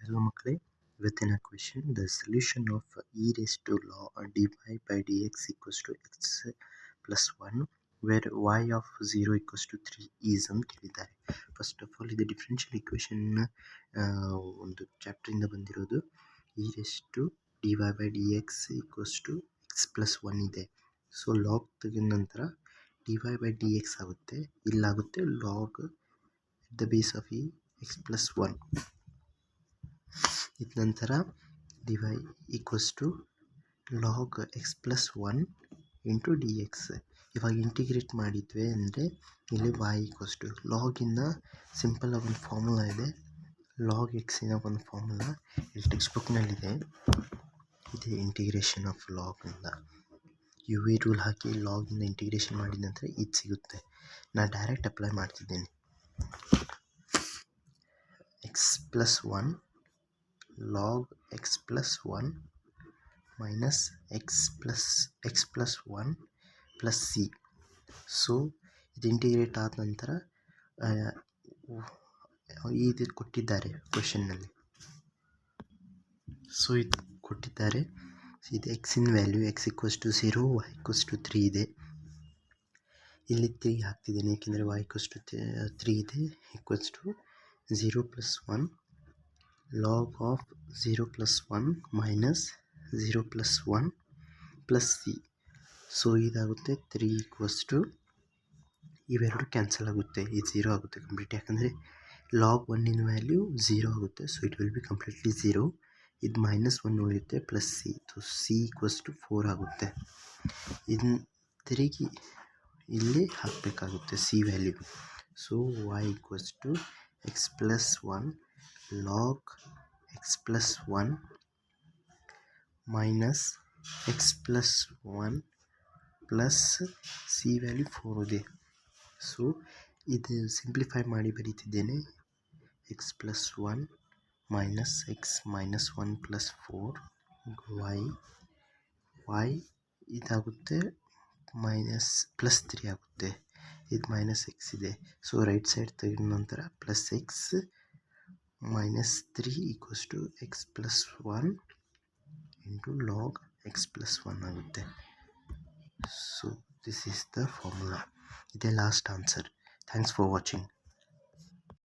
Hello ಮಕ್ಕಳೇ, ಇವತ್ತಿನ question the solution of e raise to dy by dx equals to x plus 1 where y of 0 equals to 3 is ಅಂತ ಕೇಳಿದ್ದಾರೆ. First of all ಇದು differential equation ಒಂದು ಚಾಪ್ಟರಿಂದ ಬಂದಿರೋದು. E raise to dy by dx equals to x plus 1 ಇದೆ. So log ತೆಗೆದ ನಂತರ dy by dx ಆಗುತ್ತೆ, ಇಲ್ಲಾಗುತ್ತೆ log the base of x plus 1. ಇದ ನಂತರ dy equals to log x plus 1 into d x. ಇವಾಗ ಇಂಟಿಗ್ರೇಟ್ ಮಾಡಿದ್ವಿ ಅಂದರೆ ಇಲ್ಲಿ y ಈಕ್ವಲ್ಸ್ ಟು ಲಾಗಿನ ಸಿಂಪಲ್ ಆಗಿ ಒಂದು ಫಾರ್ಮುಲಾ ಇದೆ, ಲಾಗ್ ಎಕ್ಸಿನ ಒಂದು ಫಾರ್ಮುಲಾ ಇಲ್ಲಿ ಟೆಕ್ಸ್ಟ್ ಬುಕ್ನಲ್ಲಿದೆ. ಇದೆ ಇಂಟಿಗ್ರೇಷನ್ ಆಫ್ ಲಾಗ್ ಅಂತ ಯು ವಿ ರೂಲ್ ಹಾಕಿ ಲಾಗಿಂದ ಇಂಟಿಗ್ರೇಷನ್ ಮಾಡಿದ ನಂತರ ಇದು ಸಿಗುತ್ತೆ. ನಾನು ಡೈರೆಕ್ಟ್ ಅಪ್ಲೈ ಮಾಡ್ತಿದ್ದೇನೆ. X plus 1 log x plus 1 minus x plus 1 plus c. So ಇದು ಇಂಟಿಗ್ರೇಟ್ ಆದ ನಂತರ ಇದು ಕೊಟ್ಟಿದ್ದಾರೆ ಕ್ವೆಶನ್ನಲ್ಲಿ. ಸೊ ಇದು ಕೊಟ್ಟಿದ್ದಾರೆ, ಇದು ಎಕ್ಸಿನ value x equals to 0, y equals to 3 ಇದೆ. ಇಲ್ಲಿ 3 ಹಾಕ್ತಿದ್ದೇನೆ ಏಕೆಂದರೆ y ಈಕ್ವಲ್ಸ್ ಟು 3 ಇದೆ. Equals to 0 plus 1 log of 0 plus 1 minus 0 plus 1 plus c. So ಇದಾಗುತ್ತೆ 3 ಈಕ್ವಲ್ಸ್ ಟು ಇವೆರಡು ಕ್ಯಾನ್ಸಲ್ ಆಗುತ್ತೆ, ಇದು 0 ಆಗುತ್ತೆ ಕಂಪ್ಲೀಟ್, ಯಾಕಂದರೆ ಲಾಗ್ 1 ವ್ಯಾಲ್ಯೂ 0 ಆಗುತ್ತೆ. So it will be completely 0. ಇದು -1 ಉಳಿಯುತ್ತೆ plus C. So C equals to 4 ಆಗುತ್ತೆ. ಇದನ್ನ ತಿರುಗಿ ಇಲ್ಲಿ ಹಾಕಬೇಕಾಗುತ್ತೆ C value. So y equals to x plus 1 log x plus 1 minus x plus 1 plus c value 4 ಇದೆ. ಸೊ ಇದು ಸಿಂಪ್ಲಿಫೈ ಮಾಡಿ ಬರೀತಿದ್ದೇನೆ. x plus 1 minus x minus 1 plus 4 y ಇದಾಗುತ್ತೆ minus plus 3 ಆಗುತ್ತೆ. ಇದು ಮೈನಸ್ ಎಕ್ಸ್ ಇದೆ. ಸೊ ರೈಟ್ ಸೈಡ್ ತೆಗೆದ ನಂತರ plus X minus 3 equals to x plus 1 into log x plus 1 ಆಗುತ್ತೆ. So this is the formula. ಇದೆ last answer. Thanks for watching.